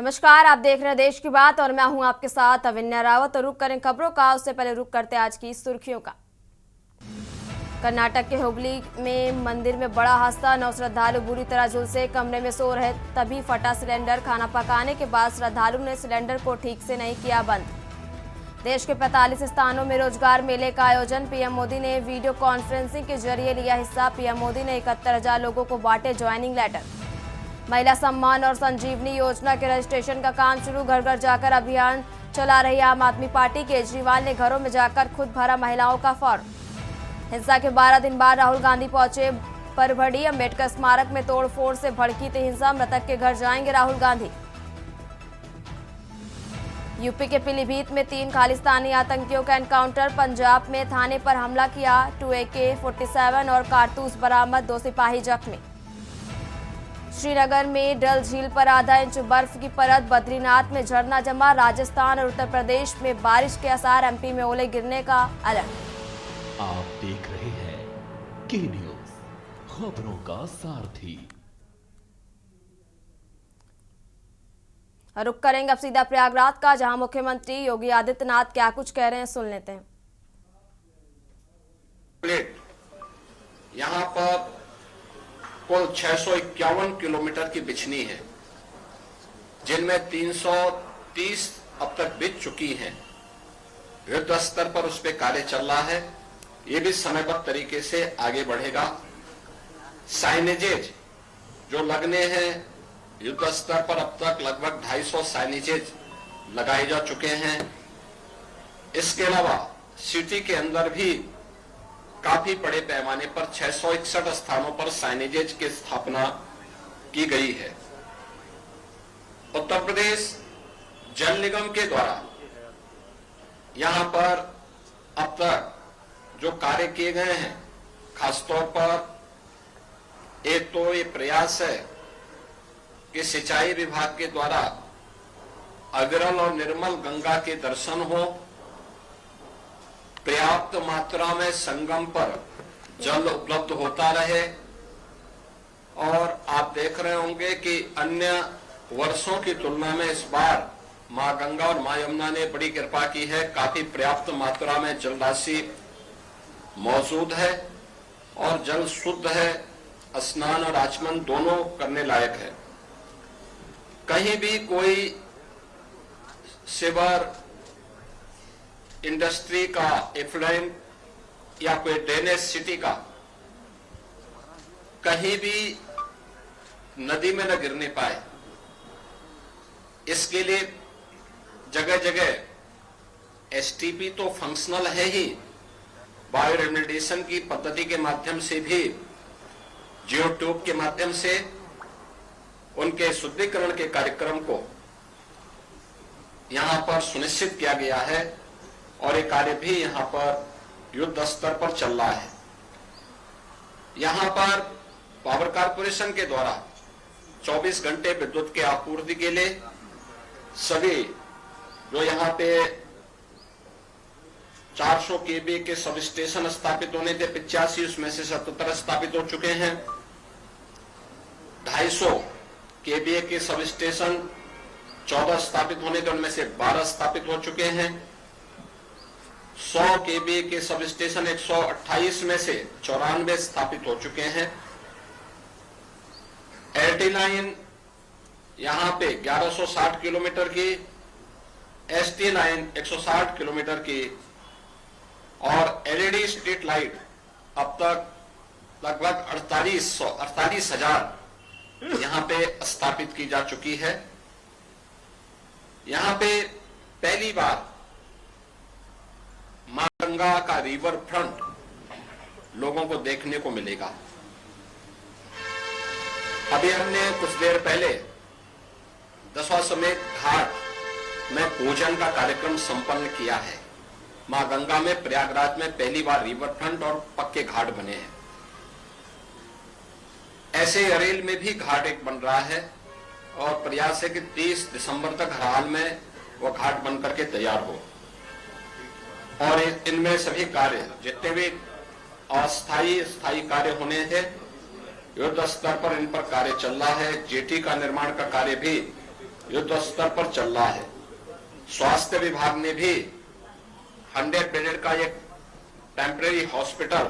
नमस्कार, आप देख रहे हैं देश की बात और मैं हूं आपके साथ अविन्या रावत। और रुक करें खबरों का, उससे पहले रुक करते आज की सुर्खियों का। कर्नाटक के हुगली में मंदिर में बड़ा हादसा, 9 श्रद्धालु बुरी तरह झुलसे, कमरे में सो रहे तभी फटा सिलेंडर। खाना पकाने के बाद श्रद्धालु ने सिलेंडर को ठीक से नहीं किया बंद। देश के 45 स्थानों में रोजगार मेले का आयोजन, पीएम मोदी ने वीडियो कॉन्फ्रेंसिंग के जरिए लिया हिस्सा। पीएम मोदी ने 71,000 लोगों को बांटे ज्वाइनिंग लेटर। महिला सम्मान और संजीवनी योजना के रजिस्ट्रेशन का काम शुरू, घर घर जाकर अभियान चला रही आम आदमी पार्टी। केजरीवाल ने घरों में जाकर खुद भरा महिलाओं का फॉर्म। हिंसा के 12 दिन बाद राहुल गांधी पहुंचे परभड़ी, अंबेडकर स्मारक में तोड़फोड़ से भड़की थी हिंसा, मृतक के घर जाएंगे राहुल गांधी। यूपी के पीलीभीत में 3 खालिस्तानी आतंकियों का एनकाउंटर, पंजाब में थाने पर हमला किया, 2 AK-47 और कारतूस बरामद, 2 सिपाही जख्मी। श्रीनगर में डल झील पर आधा इंच बर्फ की परत, बद्रीनाथ में झरना जमा, राजस्थान और उत्तर प्रदेश में बारिश के आसार, एमपी में ओले गिरने का अलर्ट। आप देख रहे हैं के न्यूज, खबरों का सारथी। रुक करेंगे अब सीधा प्रयागराज का, जहां मुख्यमंत्री योगी आदित्यनाथ क्या कुछ कह रहे हैं, सुन लेते हैं। यहाँ पर कुल 651 किलोमीटर की बिछनी है, जिनमें 330 अब तक बिछ चुकी हैं। युद्ध स्तर पर उस पर कार्य चल रहा है, ये भी समयबद्ध तरीके से आगे बढ़ेगा। साइनेजेज जो लगने हैं, युद्ध स्तर पर अब तक लगभग 250 साइनेजेज लगाए जा चुके हैं। इसके अलावा सिटी के अंदर भी काफी बड़े पैमाने पर 661 स्थानों पर साइनेजेज की स्थापना की गई है। उत्तर प्रदेश जल निगम के द्वारा यहां पर अब तक जो कार्य किए गए हैं, खासतौर पर एक तो ये प्रयास है कि सिंचाई विभाग के द्वारा अविरल और निर्मल गंगा के दर्शन हो, पर्याप्त मात्रा में संगम पर जल उपलब्ध होता रहे। और आप देख रहे होंगे कि अन्य वर्षों की तुलना में इस बार मां गंगा और मां यमुना ने बड़ी कृपा की है, काफी पर्याप्त मात्रा में जल राशि मौजूद है और जल शुद्ध है, स्नान और आचमन दोनों करने लायक है। कहीं भी कोई सिवर, इंडस्ट्री का एफ्लुएंट या कोई ड्रेनेज सिटी का कहीं भी नदी में न गिरने पाए, इसके लिए जगह जगह एसटीपी तो फंक्शनल है ही, बायो रेमिडिएशन की पद्धति के माध्यम से भी, जियो ट्यूब के माध्यम से उनके शुद्धिकरण के कार्यक्रम को यहां पर सुनिश्चित किया गया है और ये कार्य भी यहां पर युद्ध स्तर पर चल रहा है। यहां पर पावर कारपोरेशन के द्वारा 24 घंटे विद्युत की आपूर्ति के लिए सभी जो यहां पे 400 केवी के सब स्टेशन स्थापित होने थे, 85 उसमें से 77 स्थापित हो चुके हैं। 250 केवी के सब स्टेशन 14 स्थापित होने थे, उनमें से 12 स्थापित हो चुके हैं। 100 केवी के सब स्टेशन 128 में से 94 स्थापित हो चुके हैं। एलटी लाइन यहां पे 1160 किलोमीटर की, एसटी लाइन 160 किलोमीटर की और एलईडी स्ट्रीट लाइट अब तक लगभग 48,000 यहां पे स्थापित की जा चुकी है। यहां पे पहली बार मां गंगा का रिवर फ्रंट लोगों को देखने को मिलेगा। अभी हमने कुछ देर पहले दशाश्वमेध घाट में पूजन का कार्यक्रम संपन्न किया है। मां गंगा में प्रयागराज में पहली बार रिवर फ्रंट और पक्के घाट बने हैं। ऐसे अरेल में भी घाट एक बन रहा है और प्रयास है कि 30 दिसंबर तक हर हाल में वो घाट बन करके तैयार हो। और इनमें सभी कार्य जितने भी अस्थायी स्थायी कार्य होने थे, युद्ध स्तर पर इन पर कार्य चल रहा है। जेटी का निर्माण का कार्य भी युद्ध स्तर पर चल रहा है। स्वास्थ्य विभाग ने भी 100 बेडेड का एक टेम्परेरी हॉस्पिटल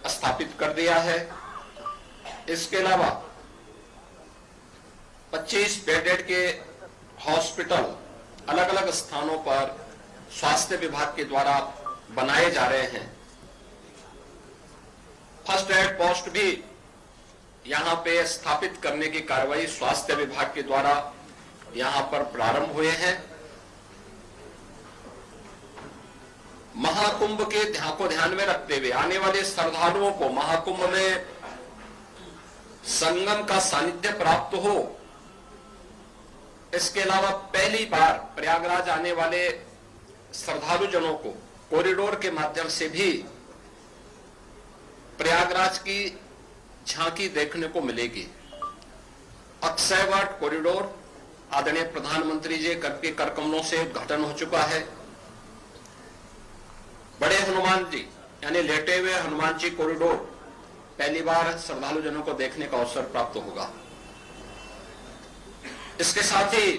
स्थापित कर दिया है। इसके अलावा 25 बेडेड के हॉस्पिटल अलग अलग स्थानों पर स्वास्थ्य विभाग के द्वारा बनाए जा रहे हैं। फर्स्ट एड पोस्ट भी यहां पे स्थापित करने की कार्रवाई स्वास्थ्य विभाग के द्वारा यहां पर प्रारंभ हुए हैं। महाकुंभ के को ध्यान में रखते हुए आने वाले श्रद्धालुओं को महाकुंभ में संगम का सानिध्य प्राप्त हो, इसके अलावा पहली बार प्रयागराज आने वाले श्रद्धालु जनों को कॉरिडोर के माध्यम से भी प्रयागराज की झांकी देखने को मिलेगी। अक्षयवट कॉरिडोर आदरणीय प्रधानमंत्री जी के कर कमलों से उद्घाटन हो चुका है। बड़े हनुमान जी यानी लेटे हुए हनुमान जी कॉरिडोर पहली बार श्रद्धालु जनों को देखने का अवसर प्राप्त होगा। इसके साथ ही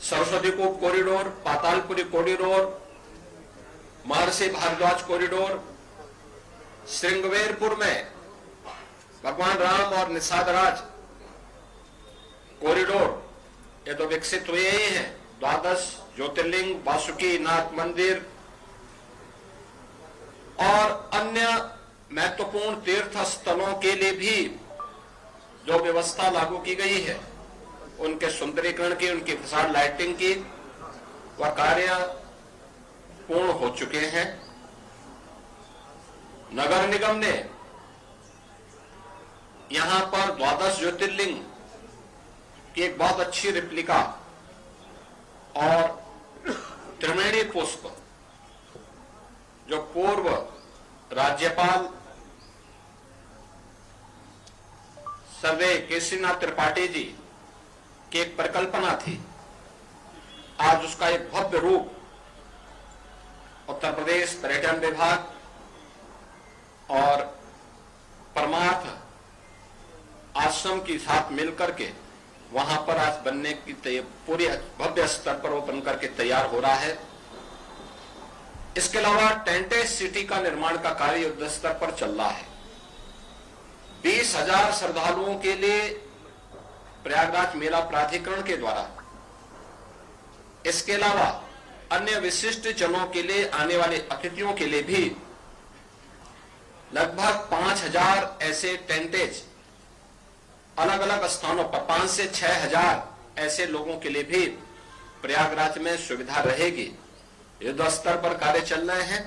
सरस्वती कूप कॉरिडोर, पातालपुरी कॉरिडोर, महर्षि भारद्वाज कॉरिडोर, श्रृंगवेरपुर में भगवान राम और निषादराज कॉरिडोर ये तो विकसित हुए ही हैं। 12 ज्योतिर्लिंग, वासुकी नाथ मंदिर और अन्य महत्वपूर्ण तीर्थ स्थलों के लिए भी जो व्यवस्था लागू की गई है, उनके सुंदरीकरण की, उनकी विशाल लाइटिंग की वह कार्य पूर्ण हो चुके हैं। नगर निगम ने यहां पर 12 ज्योतिर्लिंग की एक बहुत अच्छी रेप्लिका और त्रिवेणी पुष्प जो पूर्व राज्यपाल सर्वे केसरीनाथ त्रिपाठी जी की एक परिकल्पना थी, आज उसका एक भव्य रूप उत्तर प्रदेश पर्यटन विभाग और परमार्थ आश्रम के साथ मिलकर के वहां पर आज बनने की पूरी भव्य स्तर पर वो बनकर के तैयार हो रहा है। इसके अलावा टेंटेज सिटी का निर्माण का कार्य युद्ध स्तर पर चल रहा है। 20,000 श्रद्धालुओं के लिए प्रयागराज मेला प्राधिकरण के द्वारा, इसके अलावा अन्य विशिष्ट जनों के लिए, आने वाले अतिथियों के लिए भी लगभग 5,000 ऐसे टेंटेज अलग अलग स्थानों पर 5 से 6,000 ऐसे लोगों के लिए भी प्रयागराज में सुविधा रहेगी। युद्ध स्तर पर कार्य चल रहे हैं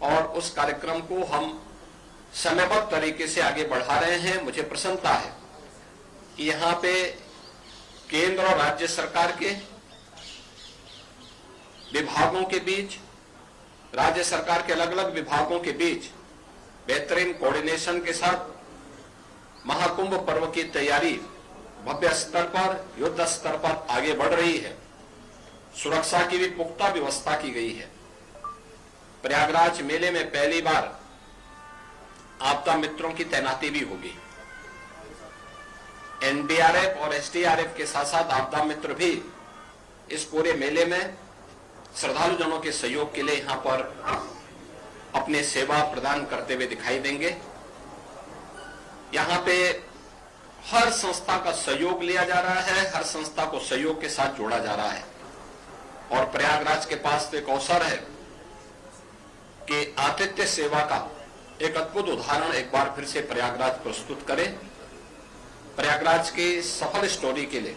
और उस कार्यक्रम को हम समयबद्ध तरीके से आगे बढ़ा रहे हैं। मुझे प्रसन्नता है कि यहाँ पे केंद्र और राज्य सरकार के विभागों के बीच, राज्य सरकार के अलग अलग विभागों के बीच बेहतरीन कोऑर्डिनेशन के साथ महाकुंभ पर्व की तैयारी भव्य स्तर पर, युद्ध स्तर पर आगे बढ़ रही है। सुरक्षा की भी पुख्ता व्यवस्था की गई है। प्रयागराज मेले में पहली बार आपदा मित्रों की तैनाती भी होगी। एनडीआरएफ और एसडीआरएफ के साथ साथ आपदा मित्र भी इस पूरे मेले में श्रद्धालु जनों के सहयोग के लिए यहां पर अपनी सेवा प्रदान करते हुए दिखाई देंगे। यहां पे हर संस्था का सहयोग लिया जा रहा है, हर संस्था को सहयोग के साथ जोड़ा जा रहा है और प्रयागराज के पास तो एक अवसर है कि आतिथ्य सेवा का एक अद्भुत उदाहरण एक बार फिर से प्रयागराज प्रस्तुत करे। प्रयागराज की सफल स्टोरी के लिए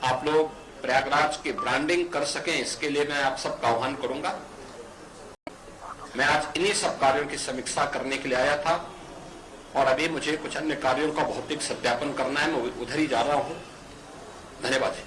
आप लोग प्रयागराज की ब्रांडिंग कर सकें, इसके लिए मैं आप सबका आह्वान करूंगा। मैं आज इन्हीं सब कार्यों की समीक्षा करने के लिए आया था और अभी मुझे कुछ अन्य कार्यों का भौतिक सत्यापन करना है, मैं उधर ही जा रहा हूं। धन्यवाद।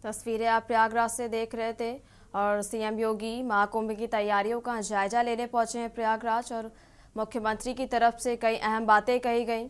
तस्वीरें आप प्रयागराज से देख रहे थे। और सीएम योगी महाकुंभ की तैयारियों का जायजा लेने पहुंचे हैं प्रयागराज और मुख्यमंत्री की तरफ से कई अहम बातें कही गई।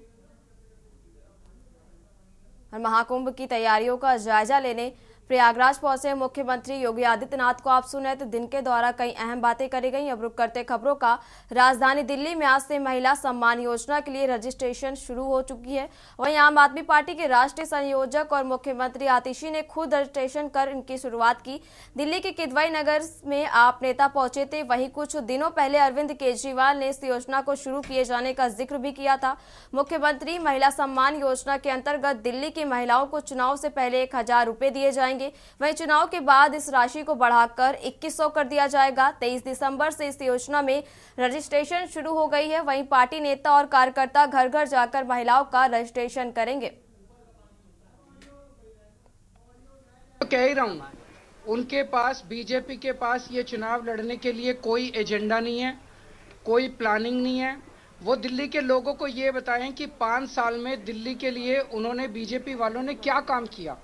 और महाकुंभ की तैयारियों का जायजा लेने प्रयागराज पहुंचे मुख्यमंत्री योगी आदित्यनाथ को आप सुने तो दिन के द्वारा कई अहम बातें करी गई। अब रुक करते खबरों का, राजधानी दिल्ली में आज से महिला सम्मान योजना के लिए रजिस्ट्रेशन शुरू हो चुकी है। वहीं आम आदमी पार्टी के राष्ट्रीय संयोजक और मुख्यमंत्री आतिशी ने खुद रजिस्ट्रेशन कर इनकी शुरुआत की। दिल्ली के किदवई नगर में आप नेता पहुंचे थे। वहीं कुछ दिनों पहले अरविंद केजरीवाल ने इस योजना को शुरू किए जाने का जिक्र भी किया था। मुख्यमंत्री महिला सम्मान योजना के अंतर्गत दिल्ली की महिलाओं को चुनाव से पहले 1000 रुपए दिए जाएंगे। वहीं चुनाव के बाद इस राशि को बढ़ाकर 2100 कर दिया जाएगा। 23 दिसंबर से इस योजना में रजिस्ट्रेशन शुरू हो गई है। वहीं पार्टी नेता और कार्यकर्ता घर घर जाकर महिलाओं का रजिस्ट्रेशन करेंगे। तो कह ही रहा हूं, उनके पास, बीजेपी के पास ये चुनाव लड़ने के लिए कोई एजेंडा नहीं है, कोई प्लानिंग नहीं है। वो दिल्ली के लोगों को ये बताएं कि 5 साल में दिल्ली के लिए उन्होंने, बीजेपी वालों ने क्या काम किया।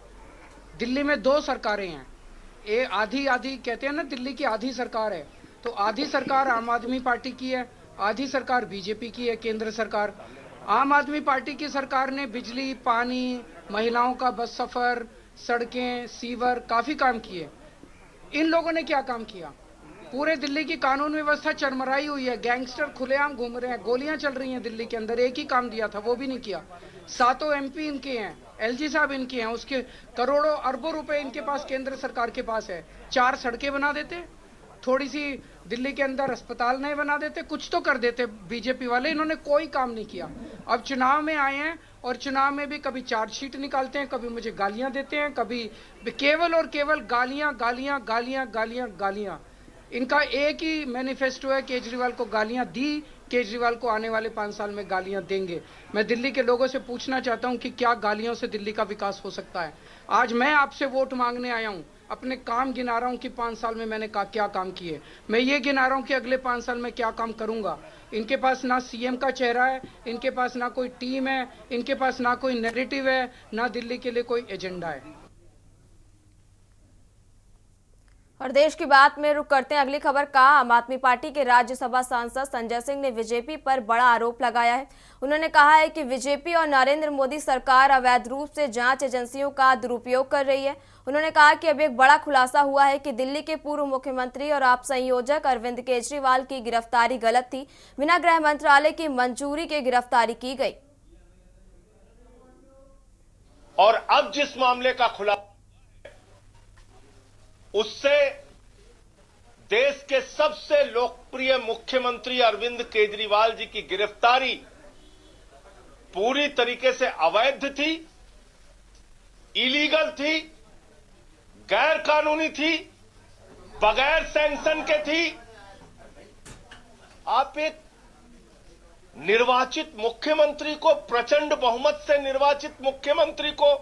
दिल्ली में 2 सरकारें हैं, ये आधी आधी कहते हैं ना, दिल्ली की आधी सरकार है। तो आधी सरकार आम आदमी पार्टी की है, आधी सरकार बीजेपी की है, केंद्र सरकार। आम आदमी पार्टी की सरकार ने बिजली, पानी, महिलाओं का बस सफर, सड़कें, सीवर, काफी काम किए। इन लोगों ने क्या काम किया? पूरे दिल्ली की कानून व्यवस्था चरमराई हुई है, गैंगस्टर खुलेआम घूम रहे हैं, गोलियां चल रही हैं दिल्ली के अंदर। एक ही काम दिया था, वो भी नहीं किया। 7 MP इनके हैं, LG साहब इनके हैं, उसके करोड़ों अरबों रुपए इनके पास केंद्र सरकार के पास है। 4 सड़कें बना देते, थोड़ी सी दिल्ली के अंदर अस्पताल नए बना देते, कुछ तो कर देते बीजेपी वाले। इन्होंने कोई काम नहीं किया। अब चुनाव में आए हैं और चुनाव में भी कभी चार्जशीट निकालते हैं, कभी मुझे गालियां देते हैं, कभी केवल और केवल गालियां गालियां गालियां गालियां गालियां। इनका एक ही मैनिफेस्टो है, केजरीवाल को गालियां दी, केजरीवाल को आने वाले 5 साल में गालियां देंगे। मैं दिल्ली के लोगों से पूछना चाहता हूं कि क्या गालियों से दिल्ली का विकास हो सकता है? आज मैं आपसे वोट मांगने आया हूं, अपने काम गिना रहा हूं कि 5 साल में मैंने क्या काम किए। मैं ये गिना रहा हूं कि अगले 5 साल में क्या काम करूंगा। इनके पास ना सीएम का चेहरा है, इनके पास ना कोई टीम है, इनके पास ना कोई नैरेटिव है, ना दिल्ली के लिए कोई एजेंडा है। और देश की बात में रुक करते हैं अगली खबर का। आम आदमी पार्टी के राज्यसभा सांसद संजय सिंह ने बीजेपी पर बड़ा आरोप लगाया है। उन्होंने कहा है कि बीजेपी और नरेंद्र मोदी सरकार अवैध रूप से जांच एजेंसियों का दुरुपयोग कर रही है। उन्होंने कहा कि अब एक बड़ा खुलासा हुआ है कि दिल्ली के पूर्व मुख्यमंत्री और आप संयोजक अरविंद केजरीवाल की गिरफ्तारी गलत थी, बिना गृह मंत्रालय की मंजूरी के गिरफ्तारी की गई। और अब जिस मामले का खुलासा, उससे देश के सबसे लोकप्रिय मुख्यमंत्री अरविंद केजरीवाल जी की गिरफ्तारी पूरी तरीके से अवैध थी, इलीगल थी, गैर कानूनी थी, बगैर सैंक्शन के थी। आप एक निर्वाचित मुख्यमंत्री को, प्रचंड बहुमत से निर्वाचित मुख्यमंत्री को,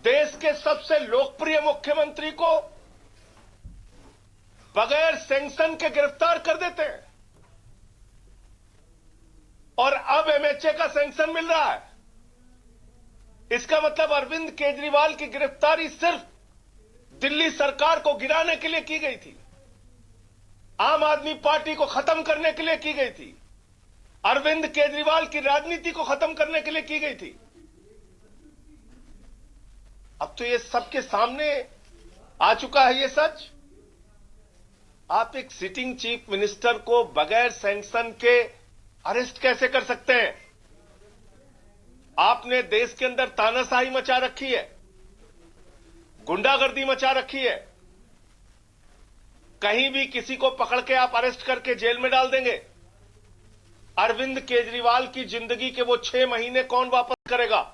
देश के सबसे लोकप्रिय मुख्यमंत्री को बगैर सैंक्शन के गिरफ्तार कर देते हैं। और अब MHA का सैंक्शन मिल रहा है। इसका मतलब अरविंद केजरीवाल की गिरफ्तारी सिर्फ दिल्ली सरकार को गिराने के लिए की गई थी, आम आदमी पार्टी को खत्म करने के लिए की गई थी, अरविंद केजरीवाल की राजनीति को खत्म करने के लिए की गई थी। अब तो ये सबके सामने आ चुका है ये सच। आप एक सिटिंग चीफ मिनिस्टर को बगैर सैंक्शन के अरेस्ट कैसे कर सकते हैं? आपने देश के अंदर तानाशाही मचा रखी है, गुंडागर्दी मचा रखी है। कहीं भी किसी को पकड़ के आप अरेस्ट करके जेल में डाल देंगे। अरविंद केजरीवाल की जिंदगी के वो 6 महीने कौन वापस करेगा?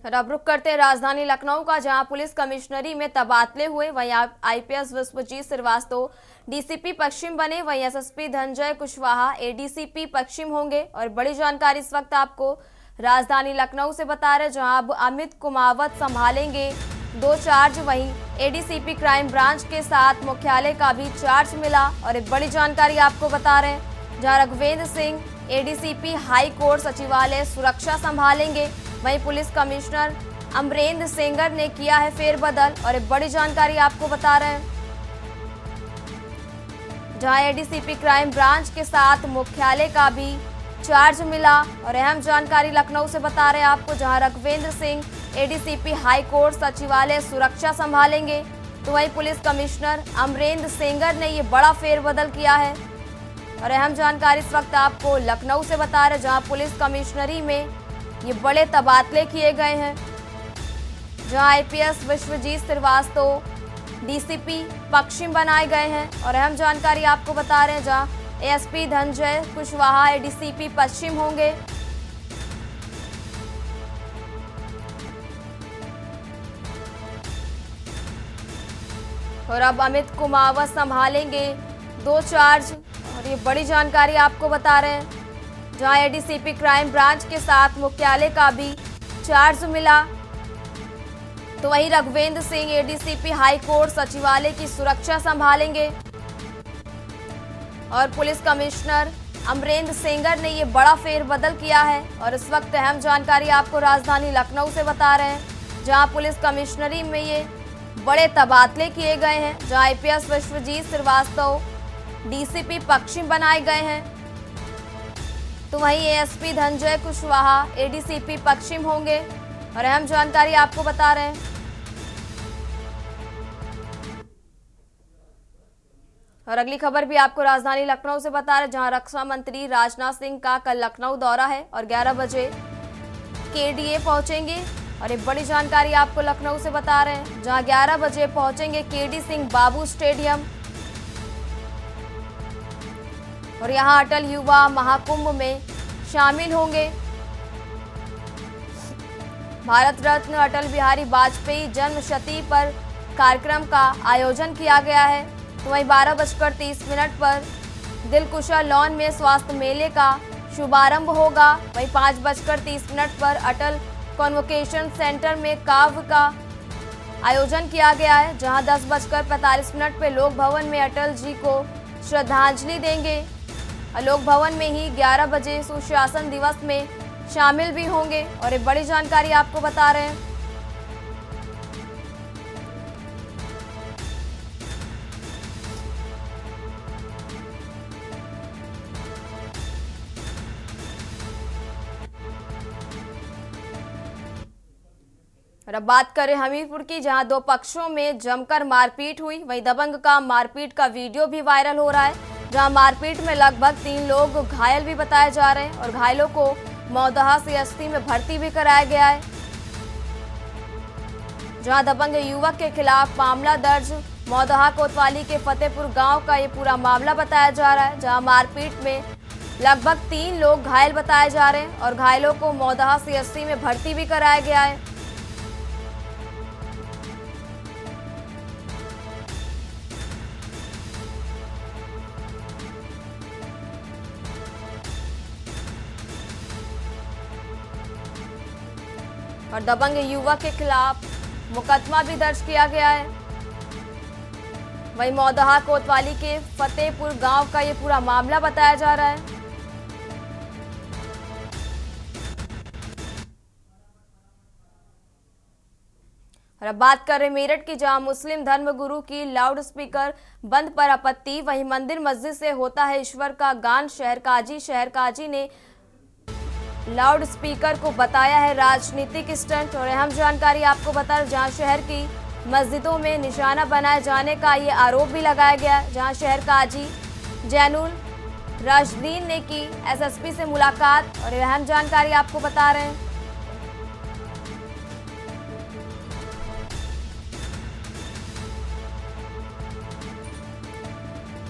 अब रुक करते राजधानी लखनऊ का, जहां पुलिस कमिश्नरी में तबादले हुए। वहीं IPS विश्वजीत श्रीवास्तव DCP पश्चिम बने। वहीं SSP धनंजय कुशवाहा ADCP पश्चिम होंगे। और बड़ी जानकारी इस वक्त आपको राजधानी लखनऊ से बता रहे, जहां अब अमित कुमावत संभालेंगे 2 चार्ज। वहीं ADCP क्राइम ब्रांच के साथ मुख्यालय का भी चार्ज मिला। और एक बड़ी जानकारी आपको बता रहे हैं, जहां Raghuvendra Singh ADCP high court सचिवालय सुरक्षा संभालेंगे। वहीं पुलिस कमिश्नर अमरेंद्र सेंगर ने किया है फेरबदल और एक बड़ी जानकारी आपको बता रहे हैं। जहां एडीसीपी क्राइम ब्रांच के साथ मुख्यालय का भी चार्ज मिला और अहम जानकारी लखनऊ से बता रहे हैं आपको, जहां Raghuvendra Singh ADCP high court सचिवालय सुरक्षा संभालेंगे। तो वहीं पुलिस कमिश्नर अमरेंद्र सेंगर ने ये बड़ा फेरबदल किया है और अहम जानकारी इस वक्त आपको लखनऊ से बता रहे हैं, जहां पुलिस कमिश्नरी में ये बड़े तबादले किए गए हैं। जहां आईपीएस विश्वजीत श्रीवास्तव डीसीपी पश्चिम बनाए गए हैं और अहम जानकारी आपको बता रहे हैं, जहां एएसपी धनंजय कुशवाहा एडीसीपी पश्चिम होंगे। और अब अमित कुमावत संभालेंगे 2 चार्ज और ये बड़ी जानकारी आपको बता रहे हैं, जहां एडीसीपी क्राइम ब्रांच के साथ मुख्यालय का भी चार्ज मिला। तो वहीं Raghuvendra Singh ADCP high court सचिवालय की सुरक्षा संभालेंगे और पुलिस कमिश्नर अमरेंद्र सेंगर ने ये बड़ा फेरबदल किया है। और इस वक्त अहम जानकारी आपको राजधानी लखनऊ से बता रहे हैं, जहां पुलिस कमिश्नरी में ये बड़े तबादले किए गए हैं, जहां आईपीएस विश्वजीत श्रीवास्तव डीसीपी पश्चिम बनाए गए हैं। तो वहीं एएसपी धनंजय कुशवाहा एडीसीपी पश्चिम होंगे और अहम जानकारी आपको बता रहे हैं। और अगली खबर भी आपको राजधानी लखनऊ से बता रहे हैं, जहां रक्षा मंत्री राजनाथ सिंह का कल लखनऊ दौरा है और 11 बजे केडीए पहुंचेंगे। और एक बड़ी जानकारी आपको लखनऊ से बता रहे हैं, जहां 11 बजे पहुंचेंगे केडी सिंह बाबू स्टेडियम और यहां अटल युवा महाकुंभ में शामिल होंगे। भारत रत्न अटल बिहारी वाजपेयी जन्म शती पर कार्यक्रम का आयोजन किया गया है। तो वहीं 12:30 पर दिलकुशा लॉन में स्वास्थ्य मेले का शुभारंभ होगा। वहीं 5:30 पर अटल कॉन्वोकेशन सेंटर में काव्य का आयोजन किया गया है, जहां 10:45 पे लोक भवन में अटल जी को श्रद्धांजलि देंगे। लोक भवन में ही 11 बजे सुशासन दिवस में शामिल भी होंगे। और एक बड़ी जानकारी आपको बता रहे हैं, और अब बात करें हमीरपुर की, जहां 2 पक्षों में जमकर मारपीट हुई। वहीं दबंग का मारपीट का वीडियो भी वायरल हो रहा है, जहां मारपीट में लगभग 3 लोग घायल भी बताए जा रहे हैं और घायलों को मौदहा सीएचसी में भर्ती भी कराया गया है। जहां दबंग युवक के खिलाफ मामला दर्ज मौदहा कोतवाली के फतेहपुर गांव का ये पूरा मामला बताया जा रहा है, जहां मारपीट में लगभग 3 लोग घायल बताए जा रहे हैं और घायलों को मौदहा सीएचसी में भर्ती भी कराया गया है। और दबंग युवक के खिलाफ मुकदमा भी दर्ज किया गया है। वहीं मौदहा कोतवाली के फतेहपुर गांव का ये पूरा मामला बताया जा रहा है। और अब बात करें मेरठ की, जहां मुस्लिम धर्मगुरु की लाउड स्पीकर बंद पर आपत्ति। वहीं मंदिर मस्जिद से होता है ईश्वर का गान। शहर काजी ने लाउड स्पीकर को बताया है राजनीतिक स्टंट। और अहम जानकारी आपको बता रहे, जहां शहर की मस्जिदों में निशाना बनाए जाने का ये आरोप भी लगाया गया, जहां शहर काजी जैनुल राशिदीन ने की एसएसपी से मुलाकात। और अहम जानकारी आपको बता रहे हैं,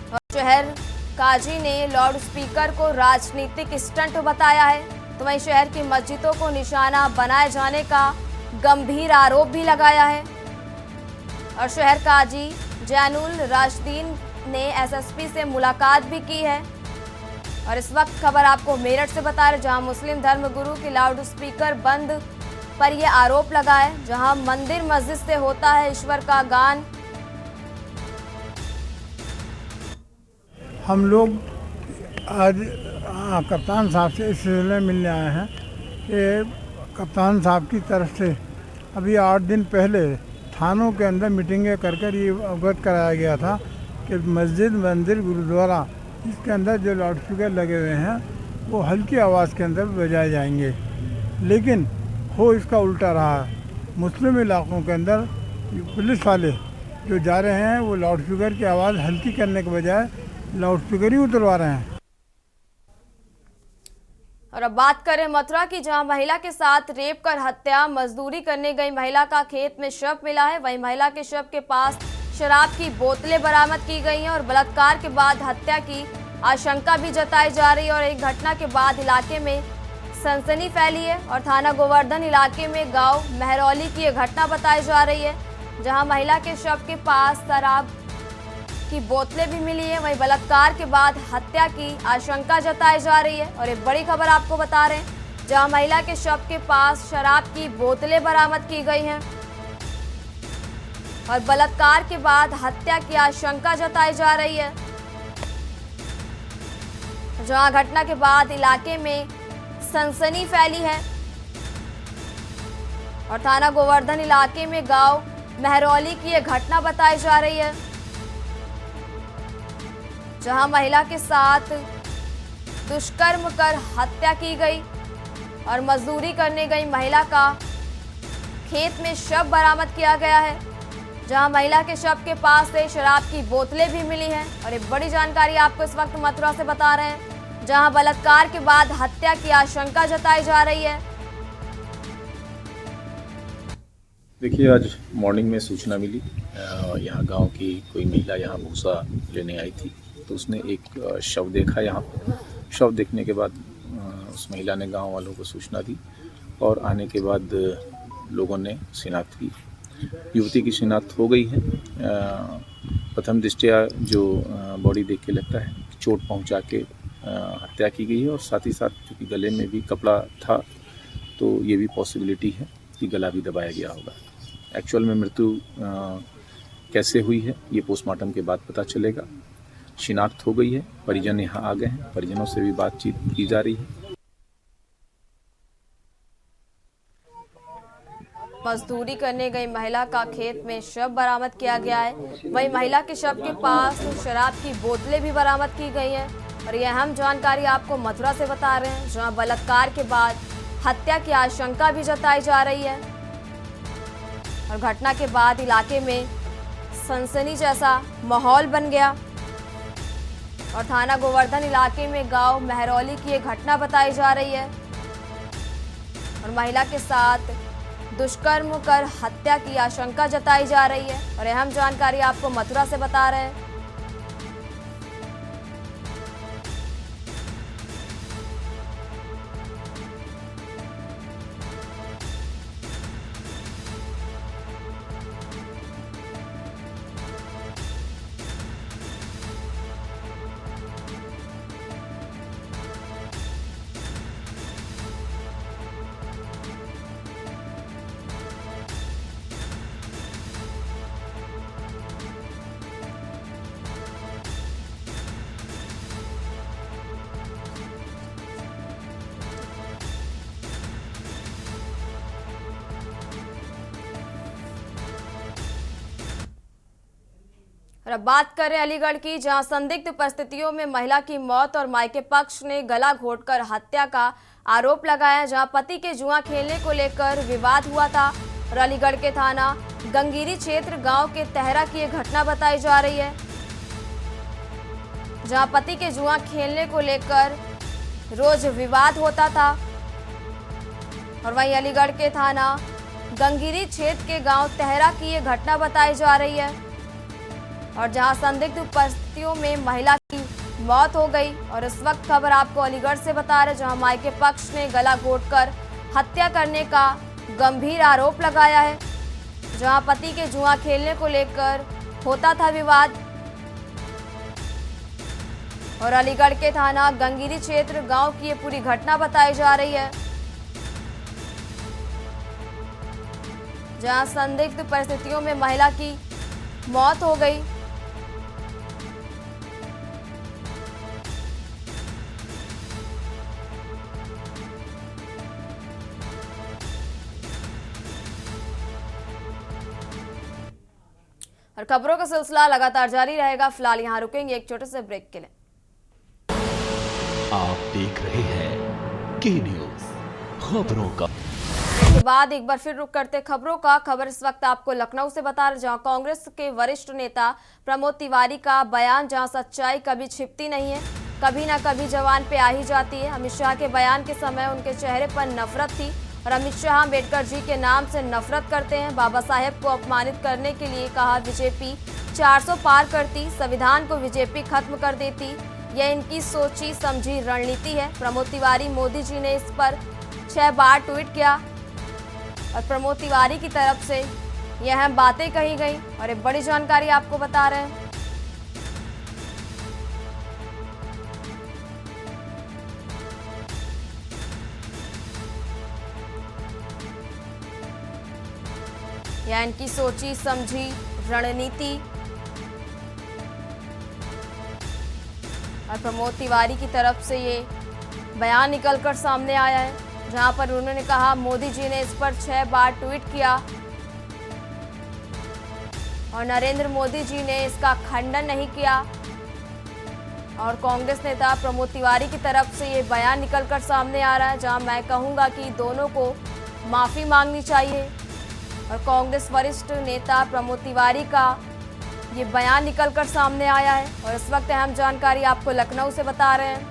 और शहर काजी ने लाउड स्पीकर को राजनीतिक स्टंट बताया है। तो वहीं शहर की मस्जिदों को निशाना बनाए जाने का गंभीर आरोप भी लगाया है। और शहर काजी जैनुल राशिदीन ने एसएसपी से मुलाकात भी की है। और इस वक्त खबर आपको मेरठ से बता रहे, जहां मुस्लिम धर्मगुरु की लाउड स्पीकर बंद पर यह आरोप लगा है, जहां मंदिर मस्जिद से होता है ईश्वर का गान। हम लोग आज कप्तान साहब से इस सिलसिले में मिलने आए हैं कि कप्तान साहब की तरफ से अभी 8 दिन पहले थानों के अंदर मीटिंगें कर कर ये अवगत कराया गया था कि मस्जिद, मंदिर, गुरुद्वारा इसके अंदर जो लाउड स्पीकर लगे हुए हैं वो हल्की आवाज़ के अंदर बजाए जाएंगे। लेकिन हो इसका उल्टा रहा। मुस्लिम इलाक़ों के अंदर पुलिस वाले जो जा रहे हैं वो लाउड स्पीकर की आवाज़ हल्की करने के बजाय लाउड स्पीकर ही उतरवा रहे हैं। और अब बात करें मथुरा की, जहां महिला के साथ रेप कर हत्या, मजदूरी करने गई महिला का खेत में शव मिला है। वहीं महिला के शव के पास शराब की बोतलें बरामद की गई हैं और बलात्कार के बाद हत्या की आशंका भी जताई जा रही है। और एक घटना के बाद इलाके में सनसनी फैली है और थाना गोवर्धन इलाके में गांव महरौली की यह घटना बताई जा रही है, जहां महिला के शव के पास शराब की बोतलें भी मिली है। वहीं बलात्कार के बाद हत्या की आशंका जताई जा रही है। और एक बड़ी खबर आपको बता रहे हैं, जहां महिला के शव के पास शराब की बोतलें बरामद की गई हैं और बलात्कार के बाद हत्या की आशंका जताई जा रही है। जहां घटना के बाद इलाके में सनसनी फैली है और थाना गोवर्धन इलाके में गांव महरौली की यह घटना बताई जा रही है, जहां महिला के साथ दुष्कर्म कर हत्या की गई और मजदूरी करने गई महिला का खेत में शव बरामद किया गया है, जहां महिला के शव के पास से शराब की बोतलें भी मिली हैं। और एक बड़ी जानकारी आपको इस वक्त मथुरा से बता रहे हैं, जहां बलात्कार के बाद हत्या की आशंका जताई जा रही है। देखिए, आज मॉर्निंग में सूचना मिली, यहाँ गांव की कोई महिला यहाँ भूसा लेने आई थी, तो उसने एक शव देखा। यहाँ शव देखने के बाद उस महिला ने गांव वालों को सूचना दी और आने के बाद लोगों ने शिनाख्त की। युवती की शिनाख्त हो गई है। प्रथम दृष्टया जो बॉडी देख के लगता है चोट पहुंचा के हत्या की गई है और साथ ही साथ क्योंकि गले में भी कपड़ा था तो ये भी पॉसिबिलिटी है कि गला भी दबाया गया होगा। एक्चुअल में मृत्यु कैसे हुई है ये पोस्टमार्टम के बाद पता चलेगा। शिनाख्त हो गई है, परिजन यहाँ आ गए हैं, परिजनों से भी बातचीत की जा रही है। मजदूरी करने गई महिला का खेत में शव बरामद किया गया है। वहीं महिला के शव के पास शराब की बोतलें भी बरामद की गई हैं। और यह अहम जानकारी आपको मथुरा से बता रहे हैं, जहां बलात्कार के बाद हत्या की आशंका भी जताई जा रही है। और घटना के बाद इलाके में सनसनी जैसा माहौल बन गया और थाना गोवर्धन इलाके में गांव महरौली की एक घटना बताई जा रही है और महिला के साथ दुष्कर्म कर हत्या की आशंका जताई जा रही है। और अहम जानकारी आपको मथुरा से बता रहे हैं। और अब बात करें अलीगढ़ की, जहां संदिग्ध परिस्थितियों में महिला की मौत और मायके पक्ष ने गला घोंटकर हत्या का आरोप लगाया, जहां पति के जुआ खेलने को लेकर विवाद हुआ था। और अलीगढ़ के थाना गंगीरी क्षेत्र गांव के तहरा की यह घटना बताई जा रही है, जहां पति के जुआ खेलने को लेकर रोज विवाद होता था। और वहीं अलीगढ़ के थाना गंगीरी क्षेत्र के गांव तहरा की यह घटना बताई जा रही है और जहां संदिग्ध परिस्थितियों में महिला की मौत हो गई। और इस वक्त खबर आपको अलीगढ़ से बता रहे, जहां मायके पक्ष ने गला घोंटकर हत्या करने का गंभीर आरोप लगाया है, जहां पति के जुआ खेलने को लेकर होता था विवाद। और अलीगढ़ के थाना गंगीरी क्षेत्र गांव की ये पूरी घटना बताई जा रही है, जहां संदिग्ध परिस्थितियों में महिला की मौत हो गई। और खबरों का सिलसिला लगातार जारी रहेगा। फिलहाल यहाँ रुकेंगे एक छोटे से ब्रेक के लिए। आप देख रहे हैं के न्यूज खबरों का। इसके बाद एक बार फिर रुक करते खबरों का। खबर इस वक्त आपको लखनऊ से बता रहे, जहां कांग्रेस के वरिष्ठ नेता प्रमोद तिवारी का बयान, जहां सच्चाई कभी छिपती नहीं है, कभी ना कभी जवान पे आ ही जाती है। अमित शाह के बयान के समय उनके चेहरे पर नफरत थी और अमित शाह अम्बेडकर जी के नाम से नफरत करते हैं। बाबा साहेब को अपमानित करने के लिए कहा बीजेपी 400 पार करती, संविधान को बीजेपी खत्म कर देती। यह इनकी सोची समझी रणनीति है। प्रमोद तिवारी, मोदी जी ने इस पर 6 बार ट्वीट किया और प्रमोद तिवारी की तरफ से यह बातें कही गई और एक बड़ी जानकारी आपको बता रहे हैं। यह इनकी सोची समझी रणनीति और प्रमोद तिवारी की तरफ से ये बयान निकलकर सामने आया है, जहां पर उन्होंने कहा मोदी जी ने इस पर 6 बार ट्वीट किया और नरेंद्र मोदी जी ने इसका खंडन नहीं किया। और कांग्रेस नेता प्रमोद तिवारी की तरफ से ये बयान निकलकर सामने आ रहा है, जहां मैं कहूंगा कि दोनों को माफी मांगनी चाहिए। और कांग्रेस वरिष्ठ नेता प्रमोद तिवारी का ये बयान निकलकर सामने आया है और इस वक्त अहम जानकारी आपको लखनऊ से बता रहे हैं।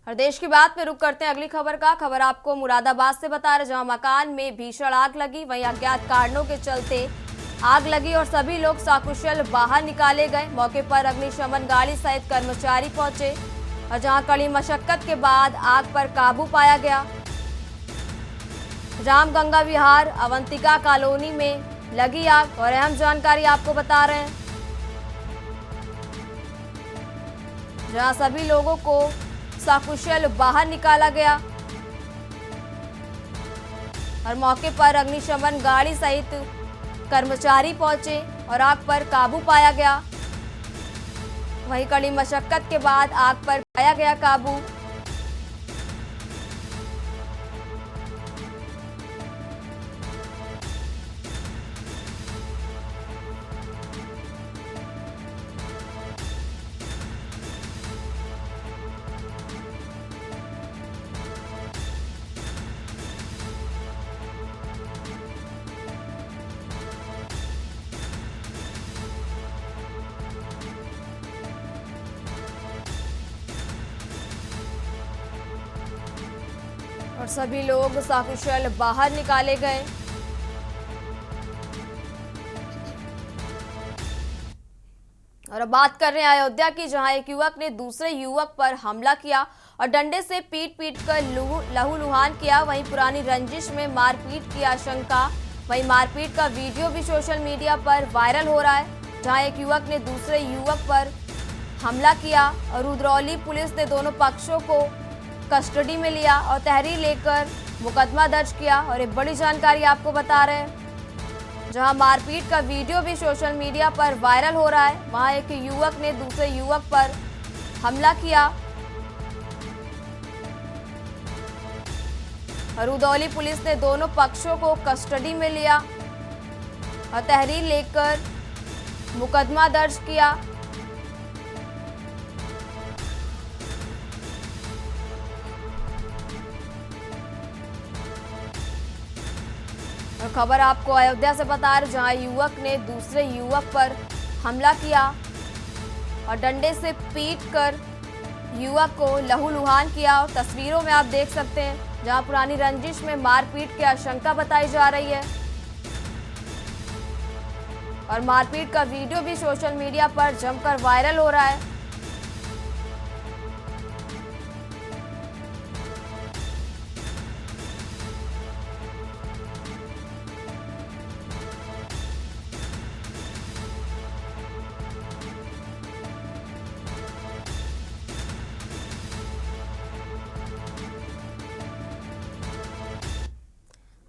और देश की बात में रुक करते हैं अगली खबर का। खबर आपको मुरादाबाद से बता रहे, जहां मकान में भीषण आग लगी, वहीं अज्ञात कारणों के चलते आग लगी और सभी लोग सकुशल बाहर निकाले गए। मौके पर अग्निशमन गाड़ी सहित कर्मचारी पहुंचे और जहां कड़ी मशक्कत के बाद आग पर काबू पाया गया। रामगंगा विहार अवंतिका कॉलोनी में लगी आग और अहम जानकारी आपको बता रहे हैं, जहां सभी लोगों को सकुशल बाहर निकाला गया और मौके पर अग्निशमन गाड़ी सहित कर्मचारी पहुंचे और आग पर काबू पाया गया। वहीं कड़ी मशक्कत के बाद आग पर पाया गया काबू। और सभी लोग सकुशल बाहर निकाले गए। और अब बात कर रहे हैं अयोध्या की, जहां एक युवक ने दूसरे युवक पर हमला किया और डंडे से पीट कर लहूलुहान किया। वहीं पुरानी रंजिश में मारपीट की आशंका। वहीं मारपीट का वीडियो भी सोशल मीडिया पर वायरल हो रहा है, जहां एक युवक ने दूसरे युवक पर हमला किया और रुद्रौली पुलिस ने दोनों पक्षों को कस्टडी में लिया और तहरीर लेकर मुकदमा दर्ज किया। और एक बड़ी जानकारी आपको बता रहे हैं, जहां मारपीट का वीडियो भी सोशल मीडिया पर वायरल हो रहा है, वहां एक युवक ने दूसरे युवक पर हमला किया और रुदौली पुलिस ने दोनों पक्षों को कस्टडी में लिया और तहरीर लेकर मुकदमा दर्ज किया। और खबर आपको अयोध्या से बता रहे, जहां युवक ने दूसरे युवक पर हमला किया और डंडे से पीटकर युवक को लहूलुहान किया। और तस्वीरों में आप देख सकते हैं, जहां पुरानी रंजिश में मारपीट की आशंका बताई जा रही है और मारपीट का वीडियो भी सोशल मीडिया पर जमकर वायरल हो रहा है।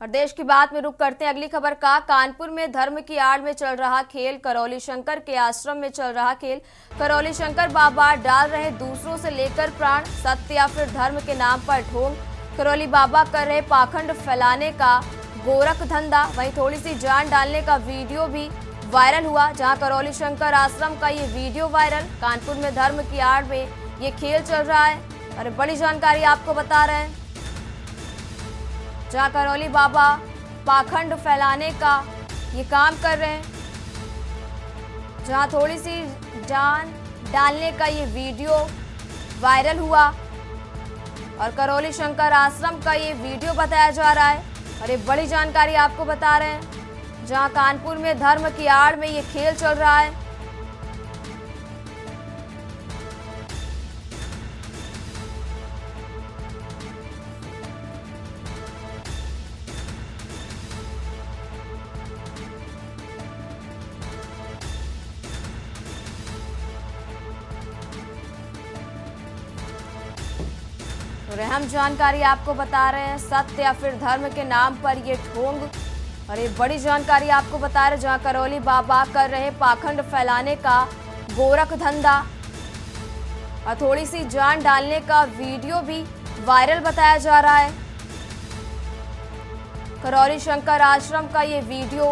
और देश की बात में रुक करते हैं अगली खबर का। कानपुर में धर्म की आड़ में चल रहा खेल, करौली शंकर के आश्रम में चल रहा खेल। करौली शंकर बाबा डाल रहे दूसरों से लेकर प्राण, सत्य या फिर धर्म के नाम पर ढोंग। करौली बाबा कर रहे पाखंड फैलाने का गोरख धंधा। वहीं थोड़ी सी जान डालने का वीडियो भी वायरल हुआ, जहां करौली शंकर आश्रम का ये वीडियो वायरल। कानपुर में धर्म की आड़ में ये खेल चल रहा है और बड़ी जानकारी आपको बता रहे हैं, जहां करौली बाबा पाखंड फैलाने का ये काम कर रहे हैं, जहां थोड़ी सी जान डालने का ये वीडियो वायरल हुआ और करौली शंकर आश्रम का ये वीडियो बताया जा रहा है। और ये बड़ी जानकारी आपको बता रहे हैं, जहां कानपुर में धर्म की आड़ में ये खेल चल रहा है। और अहम जानकारी आपको बता रहे हैं, सत्य या फिर धर्म के नाम पर ये ढोंग। और ये बड़ी जानकारी आपको बता रहे हैं, जहां करौली बाबा कर रहे पाखंड फैलाने का गोरख धंधा और थोड़ी सी जान डालने का वीडियो भी वायरल बताया जा रहा है। करौली शंकर आश्रम का ये वीडियो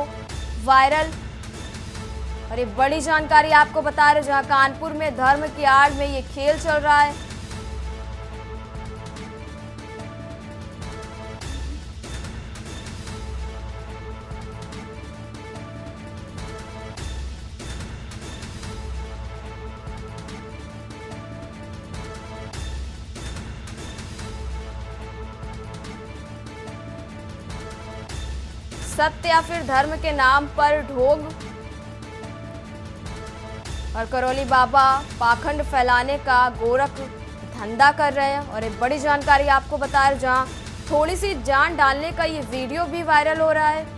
वायरल और ये बड़ी जानकारी आपको बता रहे हैं, जहां कानपुर में धर्म की आड़ में ये खेल चल रहा है। सत्य या फिर धर्म के नाम पर ढोंग और करौली बाबा पाखंड फैलाने का गोरख धंधा कर रहे हैं। और एक बड़ी जानकारी आपको बता रहे, जहां थोड़ी सी जान डालने का ये वीडियो भी वायरल हो रहा है।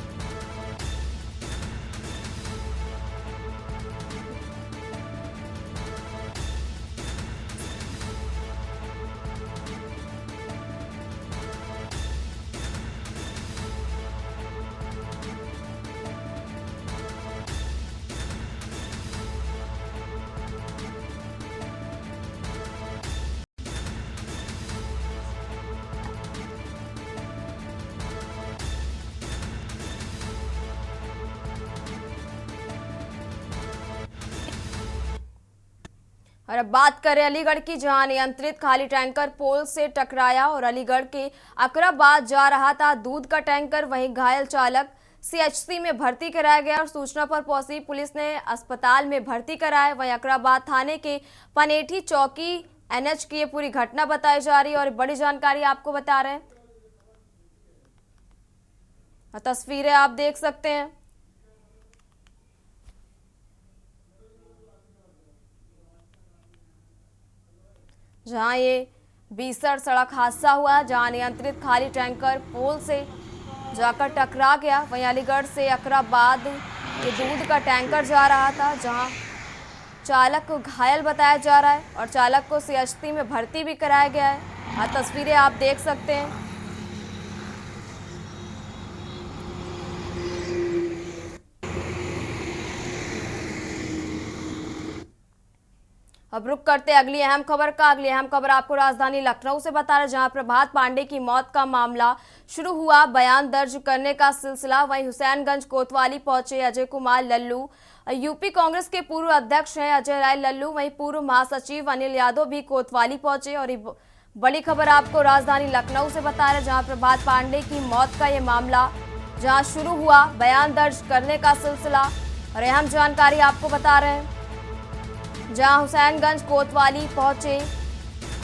और अब बात करें अलीगढ़ की, जहां नियंत्रित खाली टैंकर पोल से टकराया और अलीगढ़ के अकराबाद जा रहा था दूध का टैंकर। वहीं घायल चालक सीएचसी में भर्ती कराया गया और सूचना पर पहुंची पुलिस ने अस्पताल में भर्ती कराया। वहीं अकराबाद थाने के पनेठी चौकी एनएच की ये पूरी घटना बताई जा रही है और बड़ी जानकारी आपको बता रहे हैं। तस्वीरें आप देख सकते हैं, जहां ये भीषण सड़क हादसा हुआ, जहां नियंत्रित खाली टैंकर पोल से जाकर टकरा गया। वहीं अलीगढ़ से अकराबाद ये दूध का टैंकर जा रहा था, जहां चालक को घायल बताया जा रहा है और चालक को सीएचसी में भर्ती भी कराया गया है। तस्वीरें आप देख सकते हैं। अब रुक करते अगली अहम खबर का। अगली अहम खबर आपको राजधानी लखनऊ से बता रहे, जहां प्रभात पांडे की मौत का मामला शुरू हुआ, बयान दर्ज करने का सिलसिला। वहीं हुसैनगंज कोतवाली पहुंचे अजय कुमार लल्लू, यूपी कांग्रेस के पूर्व अध्यक्ष हैं अजय राय लल्लू। वहीं पूर्व महासचिव अनिल यादव भी कोतवाली पहुंचे। और बड़ी खबर आपको राजधानी लखनऊ से बता रहे, जहां प्रभात पांडे की मौत का ये मामला जहां शुरू हुआ, बयान दर्ज करने का सिलसिला। और अहम जानकारी आपको बता रहे हैं, जहां हुसैनगंज कोतवाली पहुंचे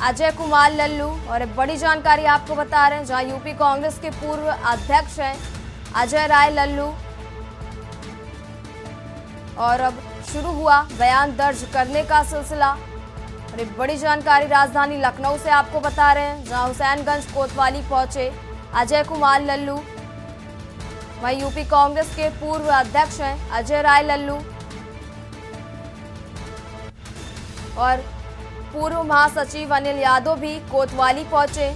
अजय कुमार लल्लू। और बड़ी जानकारी आपको बता रहे हैं, जहां यूपी कांग्रेस के पूर्व अध्यक्ष हैं अजय राय लल्लू। और अब शुरू हुआ बयान दर्ज करने का सिलसिला। और एक बड़ी जानकारी राजधानी लखनऊ से आपको बता रहे हैं, जहां हुसैनगंज कोतवाली पहुंचे अजय कुमार लल्लू। वहीं यूपी कांग्रेस के पूर्व अध्यक्ष हैं अजय राय लल्लू और पूर्व महासचिव अनिल यादव भी कोतवाली पहुंचे।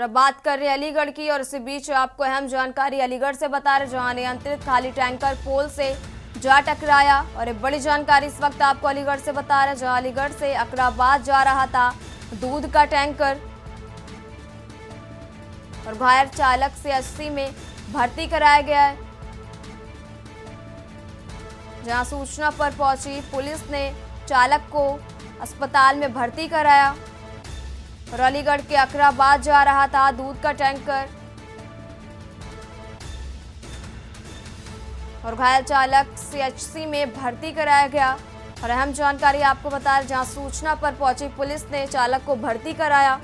और अब बात कर रहे हैं अलीगढ़ की, और इसी बीच आपको अहम जानकारी अलीगढ़ से बता रहे, जहां नियंत्रित खाली टैंकर पोल से जा टकराया। और एक बड़ी जानकारी इस वक्त आपको अलीगढ़ से बता रहे, जहां अलीगढ़ से अकराबाद जा रहा था दूध का टैंकर, और घायल चालक से 80 में भर्ती कराया गया है। जहां सूचना पर पहुंची पुलिस ने चालक को अस्पताल में भर्ती कराया। और अलीगढ़ के अकराबाद जा रहा था दूध का टैंकर, और घायल चालक सीएचसी में भर्ती कराया गया। और अहम जानकारी आपको बता रहे, जहां सूचना पर पहुंची पुलिस ने चालक को भर्ती कराया।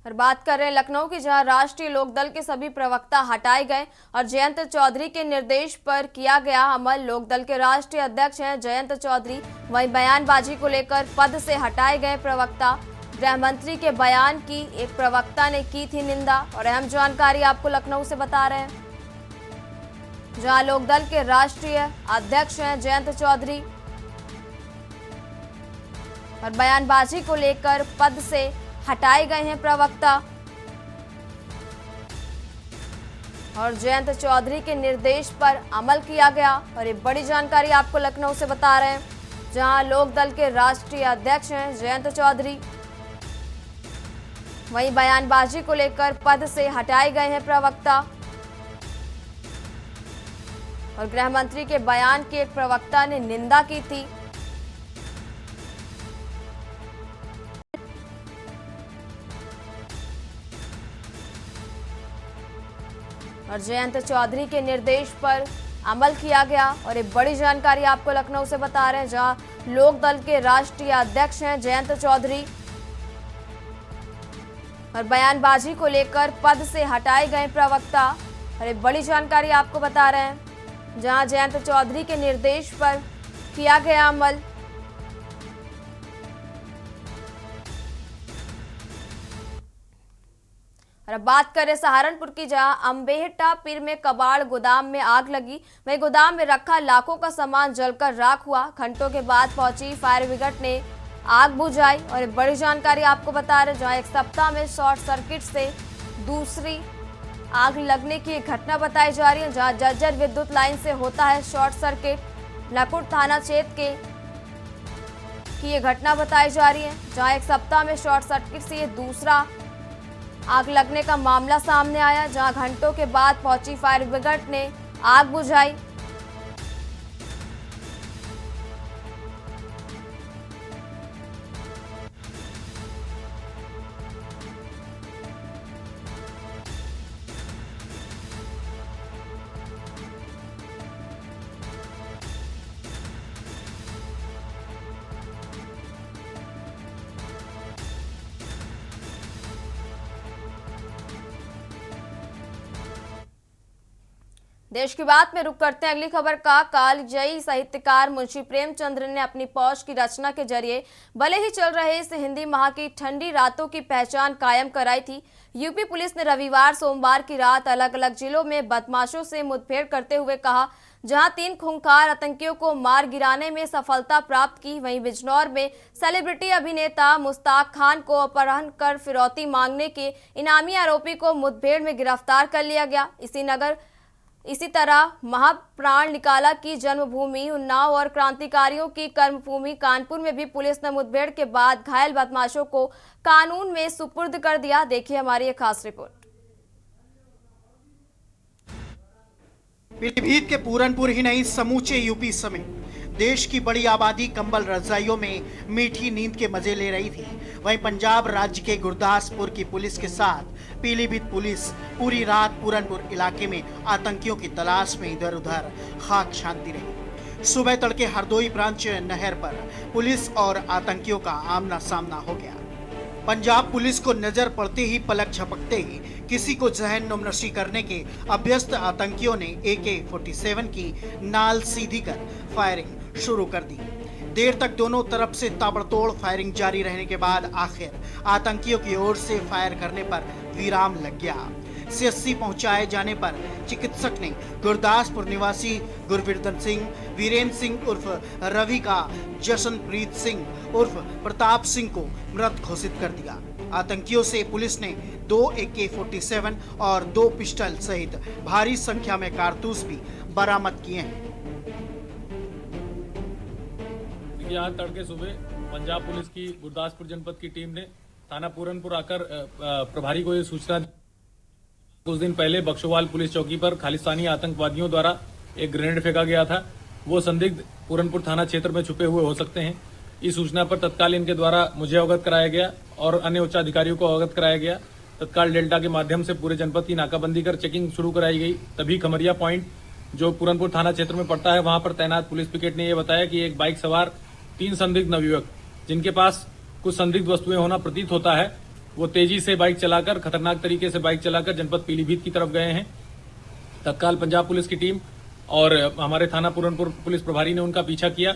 और बात कर रहे हैं लखनऊ की, जहां राष्ट्रीय लोकदल के सभी प्रवक्ता हटाए गए और जयंत चौधरी के निर्देश पर किया गया अमल। लोकदल के राष्ट्रीय अध्यक्ष हैं जयंत चौधरी, वहीं बयानबाजी को लेकर पद से हटाए गए प्रवक्ता। गृह मंत्री के बयान की एक प्रवक्ता ने की थी निंदा। और अहम जानकारी आपको लखनऊ से बता रहे हैं, जहां लोकदल के राष्ट्रीय अध्यक्ष हैं जयंत चौधरी, और बयानबाजी को लेकर पद से हटाए गए हैं प्रवक्ता। और जयंत चौधरी के निर्देश पर अमल किया गया। और ये बड़ी जानकारी आपको लखनऊ से बता रहे हैं, जहां लोकदल के राष्ट्रीय अध्यक्ष हैं जयंत चौधरी, वहीं बयानबाजी को लेकर पद से हटाए गए हैं प्रवक्ता। और गृह मंत्री के बयान की एक प्रवक्ता ने निंदा की थी। और जयंत चौधरी के निर्देश पर अमल किया गया। और एक बड़ी जानकारी आपको लखनऊ से बता रहे हैं, जहां लोकदल के राष्ट्रीय अध्यक्ष हैं जयंत चौधरी, और बयानबाजी को लेकर पद से हटाए गए प्रवक्ता। और एक बड़ी जानकारी आपको बता रहे हैं, जहां जयंत चौधरी के निर्देश पर किया गया अमल। और अब बात करें सहारनपुर की, जहां अम्बेहटा पीर में कबाड़ गोदाम में आग लगी। वहीं गोदाम में रखा लाखों का सामान जलकर राख हुआ। घंटों के बाद पहुंची फायर ब्रिगेड ने आग बुझाई। और एक बड़ी जानकारी आपको बता रहे, जहां एक सप्ताह में शॉर्ट सर्किट से दूसरी आग लगने की घटना बताई जा रही है। जहां जर्जर विद्युत लाइन से होता है शॉर्ट सर्किट। नकुड़ थाना क्षेत्र की ये घटना बताई जा रही है, जहां एक सप्ताह में शॉर्ट सर्किट से ये दूसरा आग लगने का मामला सामने आया। जहां घंटों के बाद पहुंची फायर ब्रिगेड ने आग बुझाई। देश की बात में रुक करते हैं अगली खबर का। कालजयी साहित्यकार मुंशी प्रेमचंद्र ने अपनी पौष की रचना के जरिए भले ही चल रहे इस हिंदी माह की ठंडी रातों की पहचान कायम कराई थी। यूपी पुलिस ने रविवार सोमवार की रात अलग अलग जिलों में बदमाशों से मुठभेड़ करते हुए कहा, जहां 3 खूंखार आतंकियों को मार गिराने में सफलता प्राप्त की। वहीं बिजनौर में सेलिब्रिटी अभिनेता मुश्ताक खान को अपहरण कर फिरौती मांगने के इनामी आरोपी को मुठभेड़ में गिरफ्तार कर लिया गया। इसी तरह महाप्राण निकाला की जन्मभूमि उन्नाव और क्रांतिकारियों की कर्मभूमि कानपुर में भी पुलिस ने मुठभेड़ के बाद घायल बदमाशों को कानून में सुपुर्द कर दिया। देखिए हमारी एक खास रिपोर्ट। पीलीभीत के पूरनपुर ही नहीं, समूचे यूपी समेत देश की बड़ी आबादी कंबल रजाइयों में मीठी नींद के मजे ले रही थी। वहीं पंजाब राज्य के गुरदासपुर की पुलिस के साथ पीलीभीत पुलिस पूरी रात पूरनपुर इलाके में आतंकियों की तलाश में इधर उधर खाक छानती रही। सुबह तड़के हरदोई ब्रांच नहर पर पुलिस और आतंकियों का आमना सामना हो गया। पंजाब पुलिस को नजर पड़ते ही पलक झपकते ही किसी को जहन नशी करने के अभ्यस्त आतंकियों ने AK-47 की नाल सीधी कर फायरिंग शुरू कर दी। देर तक दोनों तरफ से ताबड़तोड़ फायरिंग जारी रहने के बाद आखिर आतंकियों की ओर से फायर करने पर विराम लग गया। CSC पहुंचाए जाने पर चिकित्सक ने गुरदासपुर निवासी गुरविर्दन सिंह, वीरेंद्र सिंह उर्फ रवि का जशनप्रीत सिंह उर्फ प्रताप सिंह को मृत घोषित कर दिया। आतंकियों से पुलिस ने 2 AK-47 और 2 पिस्टल सहित भारी संख्या में कारतूस भी बरामद किए हैं। आज तड़के सुबह पंजाब पुलिस की गुरदासपुर जनपद की टीम ने थाना पूरनपुर आकर प्रभारी को ये सूचना दी। कुछ दिन पहले बक्सोवाल पुलिस चौकी पर खालिस्तानी आतंकवादियों द्वारा एक ग्रेनेड फेंका गया था। वो संदिग्ध पूरनपुर थाना क्षेत्र में छुपे हुए हो सकते हैं। इस सूचना पर तत्काल इनके द्वारा मुझे अवगत कराया गया और अन्य उच्चाधिकारियों को अवगत कराया गया। तत्काल डेल्टा के माध्यम से पूरे जनपद की नाकाबंदी कर चेकिंग शुरू कराई गई। तभी खमरिया पॉइंट जो पूरनपुर थाना क्षेत्र में पड़ता है, वहां पर तैनात पुलिस पिकेट ने यह बताया कि एक बाइक सवार 3 संदिग्ध नवयुवक जिनके पास कुछ संदिग्ध वस्तुएं होना प्रतीत होता है, वो तेजी से बाइक चलाकर, खतरनाक तरीके से बाइक चलाकर जनपद पीलीभीत की तरफ गए हैं। तत्काल पंजाब पुलिस की टीम और हमारे थाना पूरनपुर पुलिस प्रभारी ने उनका पीछा किया।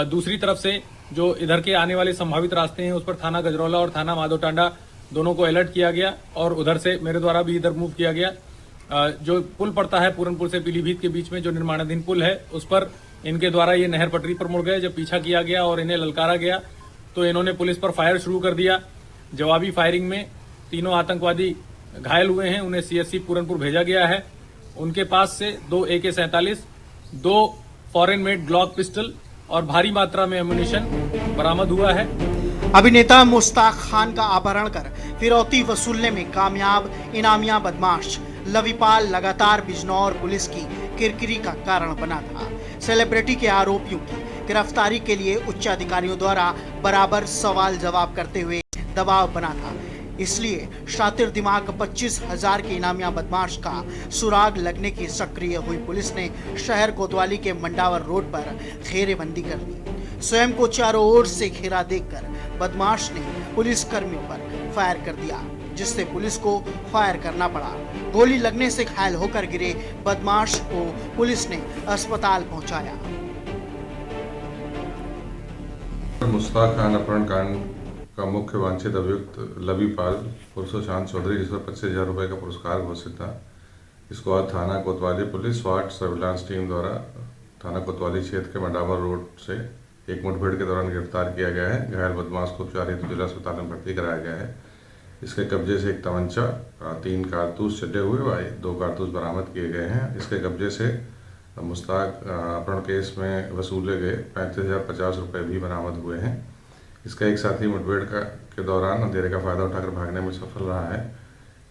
दूसरी तरफ से जो इधर के आने वाले संभावित रास्ते हैं, उस पर थाना गजरौला और थाना माधोटांडा दोनों को अलर्ट किया गया और उधर से मेरे द्वारा भी इधर मूव किया गया। जो पुल पड़ता है पूरनपुर से पीलीभीत के बीच में, जो निर्माणाधीन पुल है, उस पर इनके द्वारा ये नहर पटरी पर मुड़ गए। जब पीछा किया गया और इन्हें ललकारा गया तो इन्होंने पुलिस पर फायर शुरू कर दिया। जवाबी फायरिंग में तीनों आतंकवादी घायल हुए हैं। उन्हें CSC पूरनपुर भेजा गया है। उनके पास से 2 AK-47, 2 foreign made Glock pistol और भारी मात्रा में एमुनिशन बरामद हुआ है। अभिनेता मुश्ताक खान का अपहरण कर फिरौती वसूलने में कामयाब इनामिया बदमाश लविपाल लगातार बिजनौर पुलिस की किरकिरी का कारण बना था। सेलिब्रिटी के आरोपियों की गिरफ्तारी के लिए उच्चाधिकारियों द्वारा बराबर सवाल जवाब करते हुए दबाव बना था। इसलिए शातिर दिमाग 25,000 के इनामिया बदमाश का सुराग लगने की सक्रिय हुई पुलिस ने शहर कोतवाली के मंडावर रोड पर घेरेबंदी कर दी। स्वयं को चारों ओर से घेरा देखकर बदमाश ने पुलिस कर्मियों पर फायर कर दिया, जिससे पुलिस को फायर करना पड़ा। गोली लगने से घायल होकर गिरे बदमाश को पुलिस ने अस्पताल पहुंचाया। मुश्ताक खान अपहरण कांड का मुख्य वांछित अभियुक्त लविपाल उर्फ सुशांत चौधरी, जिस पर 25,000 रुपये का पुरस्कार घोषित था, इसको आज थाना कोतवाली पुलिस स्वाट सर्विलांस टीम द्वारा थाना कोतवाली क्षेत्र के मंडावर रोड से एक मुठभेड़ के दौरान गिरफ्तार किया गया है। घायल बदमाश को उपचार हेतु जिला अस्पताल में भर्ती कराया गया है। इसके कब्जे से एक तमंचा, 3 कारतूस छटे हुए, 2 कारतूस बरामद किए गए हैं। इसके कब्जे से मुश्ताक अपहरण केस में वसूले गए 35,050 रुपये भी बरामद हुए हैं। इसका एक साथी मुठभेड़ के दौरान अंधेरे का फायदा उठाकर भागने में सफल रहा है।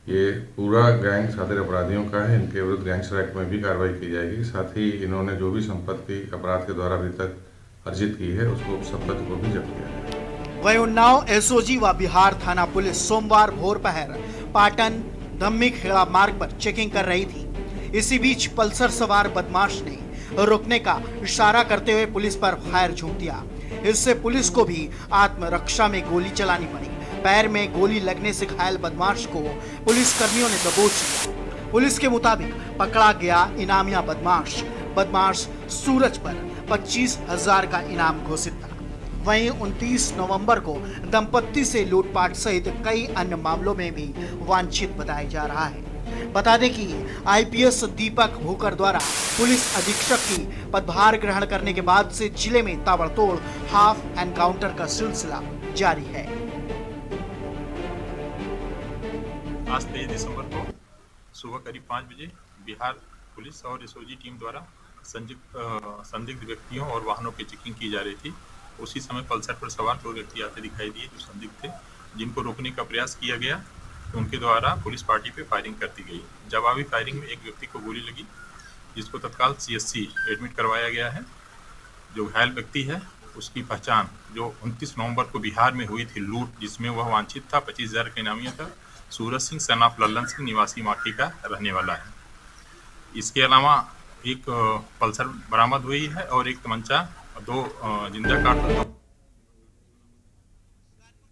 ये पूरा गैंग शातिर अपराधियों का है। इनके विरुद्ध गैंगस्टर एक्ट में भी कार्रवाई की जाएगी। साथ ही इन्होंने जो भी संपत्ति अपराध के द्वारा अभी तक अर्जित की है, उसको संपत्ति को भी जब्त किया है। वहीं उन्नाव SOG व बिहार थाना पुलिस सोमवार भोर पहर पाटन धम्मी खेड़ा मार्ग पर चेकिंग कर रही थी। इसी बीच पल्सर सवार बदमाश ने रुकने का इशारा करते हुए पुलिस पर फायर झोंक दिया। इससे पुलिस को भी आत्मरक्षा में गोली चलानी पड़ी। पैर में गोली लगने से घायल बदमाश को पुलिस कर्मियों ने दबोच लिया। पुलिस के मुताबिक पकड़ा गया इनामिया बदमाश सूरज पर 25,000 का इनाम घोषित था। वहीं 29 नवंबर को दंपत्ति से लूटपाट सहित कई अन्य मामलों में भी वांछित बताया जा रहा है। बता दें कि IPS दीपक भूकर द्वारा पुलिस अधीक्षक की पदभार ग्रहण करने के बाद से जिले में ताबड़तोड़ हाफ एनकाउंटर का सिलसिला जारी है। आज 23 दिसंबर को सुबह करीब 5 बजे बिहार पुलिस और SOG टीम द्वारा संदिग्ध व्यक्तियों और वाहनों की चेकिंग की जा रही थी। उसी समय पल्सर पर सवार 2 व्यक्ति आते दिखाई दिए जो संदिग्ध थे, जिनको रोकने का प्रयास किया गया। तो उनके द्वारा पुलिस पार्टी पे फायरिंग कर दी गई। जवाबी फायरिंग में एक व्यक्ति को गोली लगी, जिसको तत्काल CSC एडमिट करवाया गया है। जो घायल व्यक्ति है उसकी पहचान जो 29 नवंबर को बिहार में हुई थी लूट, जिसमें वह वांछित था, 25,000 का इनामिया था, सूरज सिंह सन ऑफ लल्लन सिंह निवासी माटी का रहने वाला है। इसके अलावा एक पल्सर बरामद हुई है और एक तमंचा, 2 जिंदा कारतूस।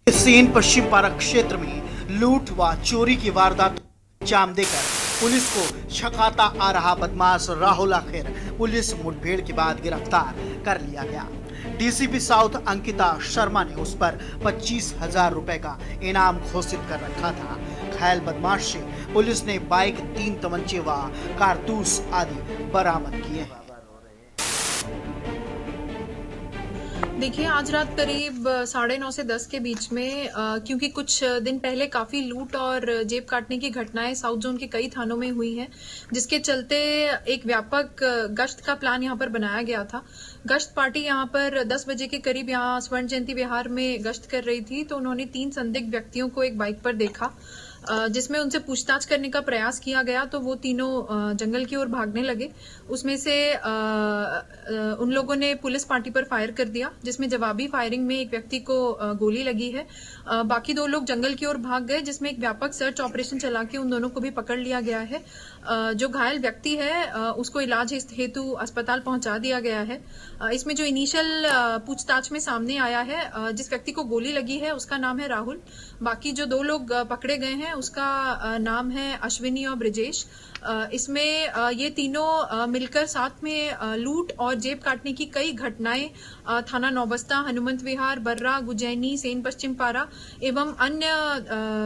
सेन पश्चिम पारा क्षेत्र में लूट व चोरी की वारदात अंजाम देकर पुलिस को छकाता आ रहा बदमाश राहुल आखिर पुलिस मुठभेड़ के बाद गिरफ्तार कर लिया गया। डीसीपी साउथ अंकिता शर्मा ने उस पर 25,000 रुपए का इनाम घोषित कर रखा था। घायल बदमाश से पुलिस ने बाइक, 3 तमंचे व कारतूस आदि बरामद किए हैं। देखिए, आज रात करीब 9:30 से 10 के बीच में क्योंकि कुछ दिन पहले काफ़ी लूट और जेब काटने की घटनाएं साउथ जोन के कई थानों में हुई हैं, जिसके चलते एक व्यापक गश्त का प्लान यहां पर बनाया गया था। गश्त पार्टी यहां पर 10 बजे के करीब यहां स्वर्ण जयंती विहार में गश्त कर रही थी, तो उन्होंने 3 संदिग्ध व्यक्तियों को एक बाइक पर देखा, जिसमें उनसे पूछताछ करने का प्रयास किया गया तो वो तीनों जंगल की ओर भागने लगे। उसमें से उन लोगों ने पुलिस पार्टी पर फायर कर दिया, जिसमें जवाबी फायरिंग में एक व्यक्ति को गोली लगी है। बाकी 2 लोग जंगल की ओर भाग गए, जिसमें एक व्यापक सर्च ऑपरेशन चला के उन दोनों को भी पकड़ लिया गया है। जो घायल व्यक्ति है उसको इलाज हेतु अस्पताल पहुंचा दिया गया है। इसमें जो इनिशियल पूछताछ में सामने आया है, जिस व्यक्ति को गोली लगी है उसका नाम है राहुल। बाकी जो 2 लोग पकड़े गए हैं उसका नाम है अश्विनी और ब्रिजेश। इसमें ये तीनों मिलकर साथ में लूट और जेब काटने की कई घटनाएं थाना नौबस्ता, हनुमंत विहार, बर्रा, गुजैनी, सेन पश्चिम पारा एवं अन्य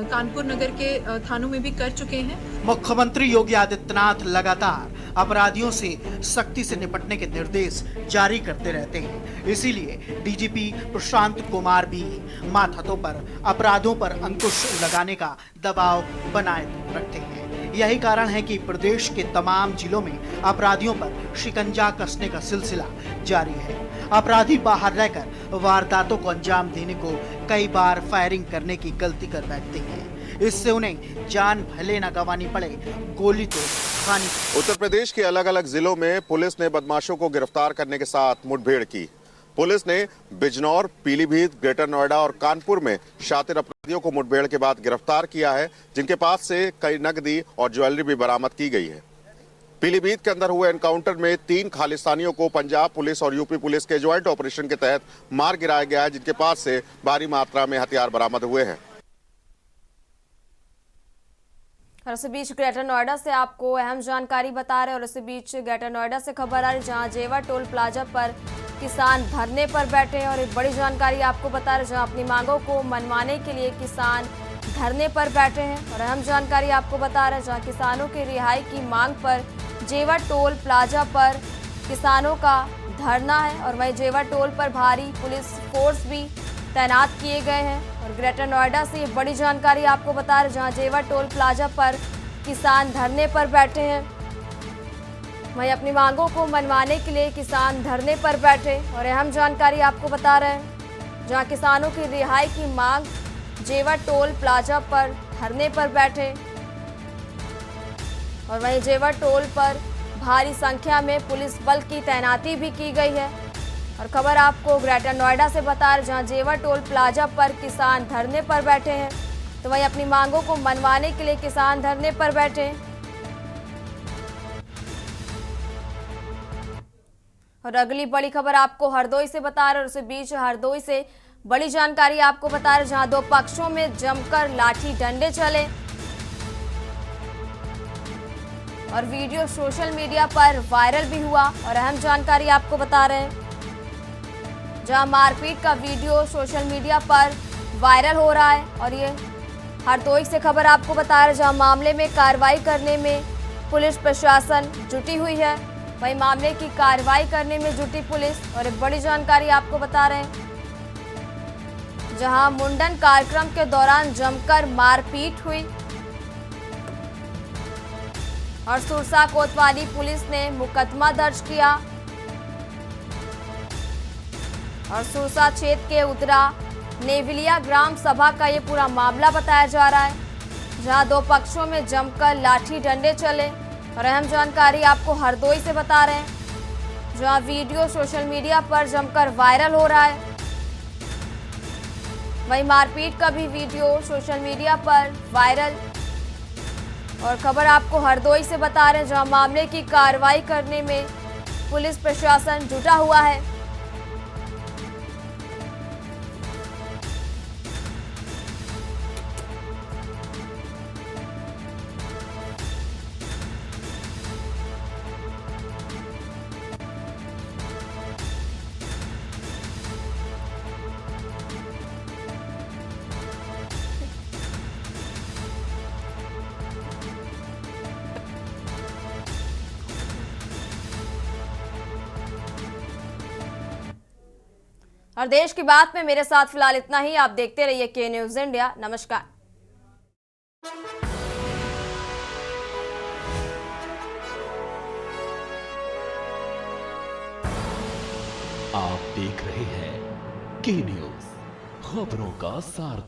कानपुर नगर के थानों में भी कर चुके हैं। मुख्यमंत्री योगी आदित्यनाथ लगातार अपराधियों से सख्ती से निपटने के निर्देश जारी करते रहते हैं, इसीलिए डीजीपी प्रशांत कुमार भी मातहतों पर अपराधों पर अंकुश लगाने का दबाव बनाए रखते हैं। यही कारण है कि प्रदेश के तमाम जिलों में अपराधियों पर शिकंजा कसने का सिलसिला जारी है। अपराधी बाहर रहकर वारदातों को अंजाम देने को कई बार फायरिंग करने की गलती कर बैठते हैं। इससे उन्हें जान भले न गंवानी पड़े, गोली तो खानी। उत्तर प्रदेश के अलग अलग जिलों में पुलिस ने बदमाशों को गिरफ्तार करने के साथ मुठभेड़ की। पुलिस ने बिजनौर, पीलीभीत, ग्रेटर नोएडा और कानपुर में शातिर अपराधियों को मुठभेड़ के बाद गिरफ्तार किया है, जिनके पास से कई नकदी और ज्वेलरी भी बरामद की गई है। पीलीभीत के अंदर हुए एनकाउंटर में 3 खालिस्तानियों को पंजाब पुलिस और यूपी पुलिस के ज्वाइंट ऑपरेशन के तहत मार गिराया गया है, जिनके पास से भारी मात्रा में हथियार बरामद हुए हैं। और इस बीच ग्रेटर नोएडा से आपको अहम जानकारी बता रहे हैं। और इस बीच ग्रेटर नोएडा से खबर आ रही जहां जेवर टोल प्लाजा पर किसान धरने पर बैठे हैं। और एक बड़ी जानकारी आपको बता रहे जहां अपनी मांगों को मनवाने के लिए किसान धरने पर बैठे हैं। और अहम जानकारी आपको बता रहे हैं जहां किसानों की रिहाई की मांग पर जेवर टोल प्लाजा पर किसानों का धरना है। और वहीं जेवर टोल पर भारी पुलिस फोर्स भी तैनात किए गए हैं। और ग्रेटर नोएडा से ये बड़ी जानकारी आपको बता रहे जहां जेवर टोल प्लाजा पर किसान धरने पर बैठे हैं। वहीं अपनी मांगों को मनवाने के लिए किसान धरने पर बैठे। और अहम जानकारी आपको बता रहे हैं जहां किसानों की रिहाई की मांग जेवर टोल प्लाजा पर धरने पर बैठे। और वहीं जेवर टोल पर भारी संख्या में पुलिस बल की तैनाती भी की गई है। और खबर आपको ग्रेटर नोएडा से बता रहे जहां जेवर टोल प्लाजा पर किसान धरने पर बैठे हैं, तो वहीं अपनी मांगों को मनवाने के लिए किसान धरने पर बैठे। और अगली बड़ी खबर आपको हरदोई से बता रहे और उसी बीच हरदोई से बड़ी जानकारी आपको बता रहे जहां 2 पक्षों में जमकर लाठी डंडे चले। और वीडियो सोशल मीडिया पर वायरल भी हुआ। और अहम जानकारी आपको बता रहे हैं जहां मारपीट का वीडियो सोशल मीडिया पर वायरल हो रहा है। और ये हरदोई से खबर आपको बता रहे जहां मामले में कार्रवाई करने में पुलिस प्रशासन जुटी हुई है। वहीं मामले की कार्रवाई करने में जुटी पुलिस। और एक बड़ी जानकारी आपको बता रहे हैं जहां मुंडन कार्यक्रम के दौरान जमकर मारपीट हुई। और सुरसा कोतवाली पुलिस ने मुकदमा दर्ज किया। और सुरसा क्षेत्र के उतरा नेवलिया ग्राम सभा का ये पूरा मामला बताया जा रहा है जहां 2 पक्षों में जमकर लाठी डंडे चले। और अहम जानकारी आपको हरदोई से बता रहे हैं जहां वीडियो सोशल मीडिया पर जमकर वायरल हो रहा है। वहीं मारपीट का भी वीडियो सोशल मीडिया पर वायरल और खबर आपको हरदोई से बता रहे हैं, जहां मामले की कार्रवाई करने में पुलिस प्रशासन जुटा हुआ है। और देश की बात में मेरे साथ फिलहाल इतना ही। आप देखते रहिए के न्यूज़ इंडिया। नमस्कार। आप देख रहे हैं के न्यूज़, खबरों का सार।